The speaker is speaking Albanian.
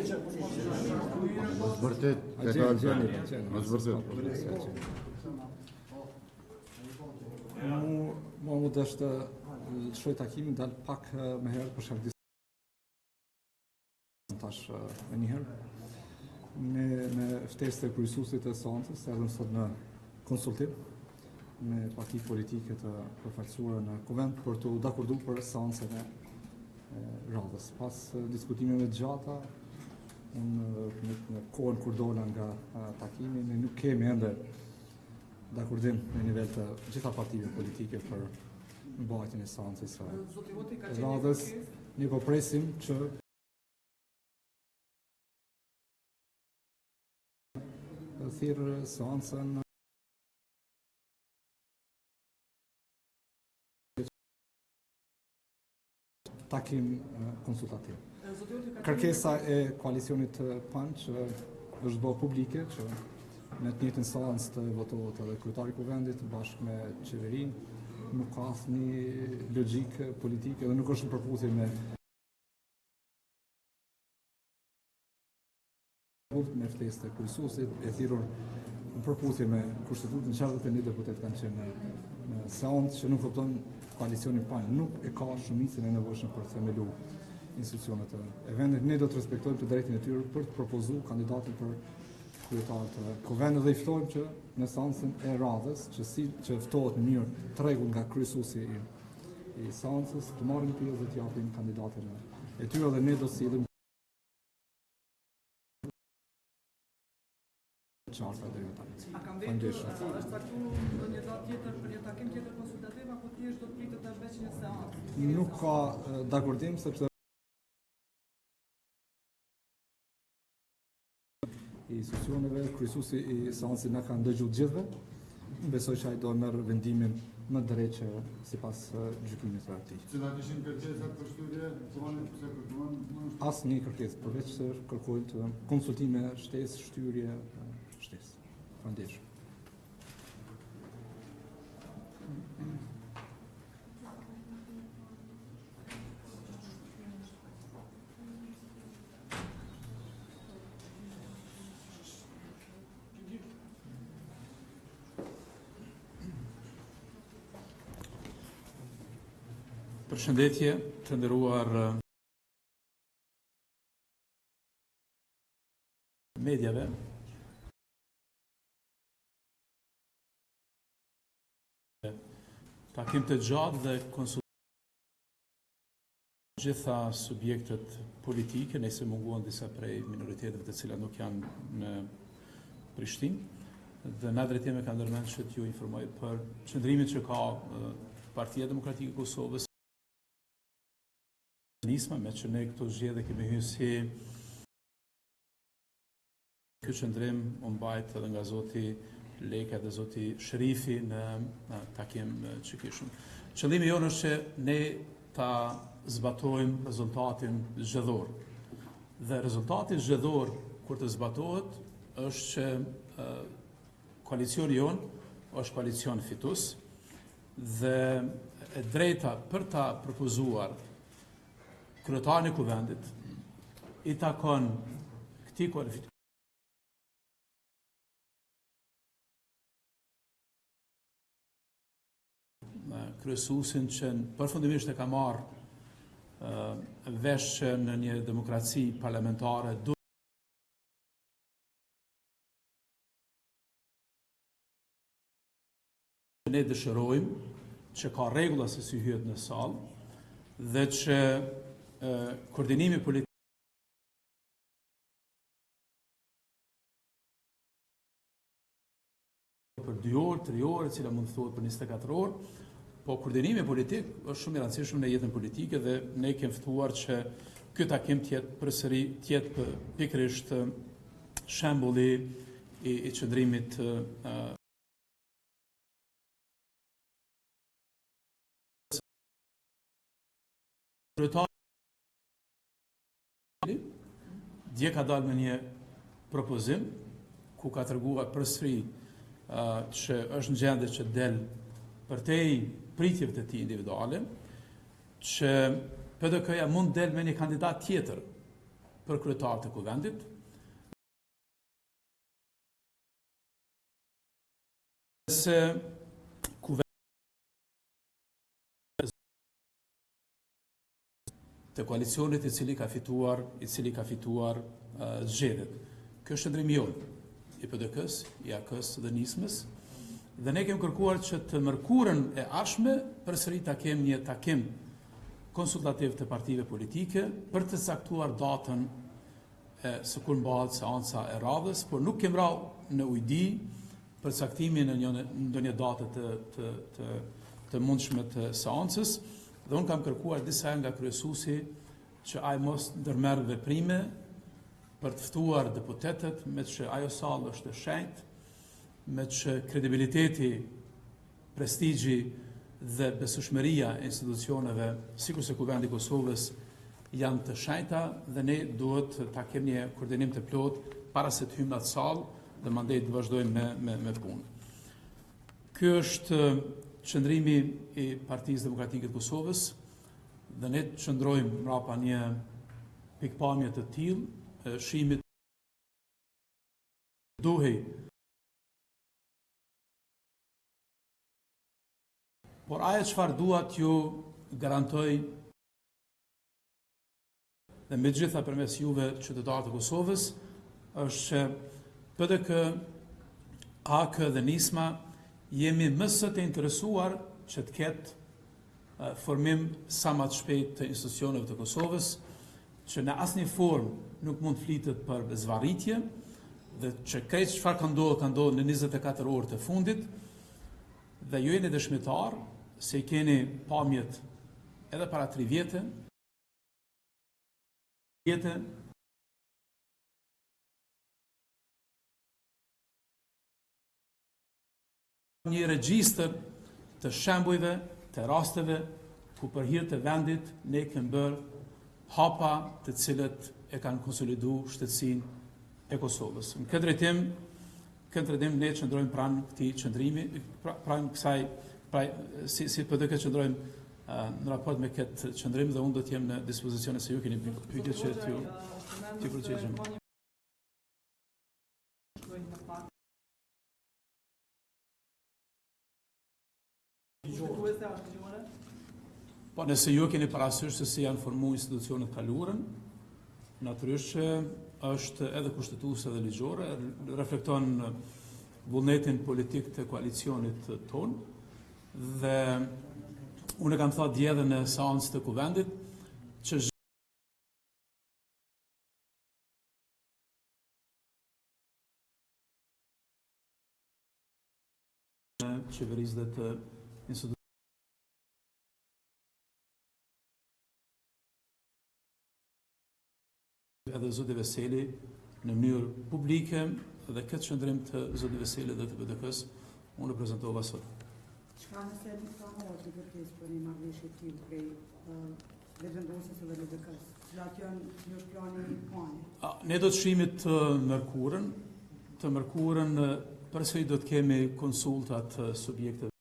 Mos vërtet, mos vërtet. Mu dështë shoj takimin dal pak më herë për shkak tash më një herë me ftesë të kryesuesit të seancës, erdhëm sot në konsultim me partitë politike të përfaqësuara në Kuvend për të dakorduar për seancën e radhës. Pas diskutimeve të gjata, në kohën kur dola nga takimi, ne nuk kemi ende dakordim në nivel të gjitha partive politike për mbajtjen e seancës së radhës. Ne po presim që thirr seancën takim konsultativ. Kërkesa e koalicionit PAN që është bërë publike, që në të njëjtën seancë të votohet edhe kryetari i Kuvendit bashkë me qeverinë, nuk ka asnjë logjik politike dhe nuk është në përputhje me ftesë të kryesuesit e thirrur në përputhje me kushtetutën, 61 deputet kanë qenë në seancë, që nuk kupton koalicioni PAN nuk e ka shumicën e nevojshme për të themeluar institucionet e vendit. Ne do të respektojmë të drejtën e tyre për të propozuar kandidatin për kryetar të Kuvendit dhe i ftojmë që në seancën e radhës, që ftohet në mënyrë të rregull nga kryesuesi i seancës, të marrin pjesë dhe të japin kandidatin e tyre dhe ne do sillim qarta deri tani. A kam vetur, është caktuar ndonjë datë tjetër për një takim tjetër konsultativ apo thjesht do të pritet tash veç një seancë? Nuk ka dakordim sepse i institucioneve, kryesuesi i seancës na ka ndëgjuar gjithëve. Besoj që ai do merr vendimin më drejt që sipas gjykimit të tij. Cilat ishin kërkesat për shtyrje? Asnjë kërkesë, përveç se kërkojnë të konsultime, shtesë, shtyrje, shtesë. Faleminderit. Përshëndetje të nderuar mediave. Takim të gjatë dhe konsultim gjitha subjektet politike, nëse munguan disa prej minoriteteve të cilat nuk janë në Prishtinë, dhe na drejtimi ka ndërmend që t'ju informoj për qëndrimin që ka Partia Demokratike e Kosovës me që ne këto zgjedhje kemi hyrë si ky qëndrim u mbajt edhe nga zoti Leka dhe zoti Sherifi në takim që kishëm. Qëllimi jonë është që ne ta zbatojmë rezultatin zgjedhor. Dhe rezultati zgjedhor kur të zbatohet është që koalicioni jonë është koalicion fitues dhe e drejta për ta propozuar kryetarin e Kuvendit i takon këtij koalicioni kryesuesin që përfundimisht e ka marrë vesh që në një demokraci parlamentare ne dëshirojmë që ka rregulla se si hyhet në sallë dhe që koordinimi politik për 2 orë, 3 orë, e cila mund të thuhet për 24 orë, po koordinimi politik është shumë i rëndësishëm në jetën politike dhe ne kemi ftuar që ky takim të jetë përsëri pikërisht shembulli i qëndrimit dje ka dalë me një propozim ku ka treguar përsëri që është në gjendje që del përtej pritjeve të tij individuale, që PDK-ja mund del me një kandidat tjetër për kryetarët e kuvendit, se të koalicionit i cili ka fituar zgjedhjet. Kjo është qëndrimi jonë i PDK-s, i AK-s dhe nismës, dhe ne kemi kërkuar që të mërkurën e ardhshme përsëri ta kemi një takim konsultativ të partive politike për të caktuar datën se kur mbahet seanca e radhës, por nuk kemi rau në ujdi për caktimin në ndonjë date të mundshme të seancës, dhe unë kam kërkuar disa nga kryesuesi që ai mos ndërmerr veprime për të ftuar deputetët, me që ajo sallë është e shenjtë, me që kredibiliteti, prestigji dhe besueshmëria e institucioneve, sikurse Kuvendi i Kosovës, janë të shenjta dhe ne duhet ta kemi një koordinim të plotë para se të hyjmë në atë sallë dhe mandej të vazhdojmë me punë. Ky është qëndrimi i Partisë Demokratike të Kosovës dhe ne qëndrojmë mbrapa një pikpamje të tillë, shihemi duhej. Por ajo çfarë dua t'ju garantoj dhe me gjitha përmes juve qytetarë të Kosovës, është që PDK, AK dhe nisma jemi më së të interesuar që të ketë formim sa më të shpejt të institucioneve të Kosovës, që në asnjë formë nuk mund flitet për zvarritje dhe që krejt çfarë ka ndodhur në 24 orë të fundit, dhe ju jeni dëshmitar se i keni pamjet edhe para 3 vjetë, një regjistër të shembujve, të rasteve, ku për hir të vendit ne kemi bërë hapa të cilët e kanë konsolidu shtetësinë e Kosovës. Në këtë drejtim ne qëndrojmë pranë këtij qëndrimi, pranë kësaj, si PDK qëndrojmë në raport me këtë qëndrim dhe unë do të jem në dispozicion se ju keni pyetje që t'ju përgjigjem. Po nëse ju keni parasysh se si janë formuar institucionet kaluarën, natyrisht që është edhe kushtetuese dhe ligjore, reflekton vullnetin politik të koalicionit ton, dhe unë kam thënë dje edhe në seancë të Kuvendit që qeverisë dhe të institucioneve edhe zoti Veseli në mënyrë publike, dhe këtë qëndrim të zoti Veseli dhe të PDK-s unë e prezantova sot. Çka nëse nuk ka marrë kërkesë për një marrëveshje të tillë prej vendosjes së PDK-s? Cilat janë një plani i plani? Ne do të shihemi të mërkurën përsëri do të kemi konsultat subjekte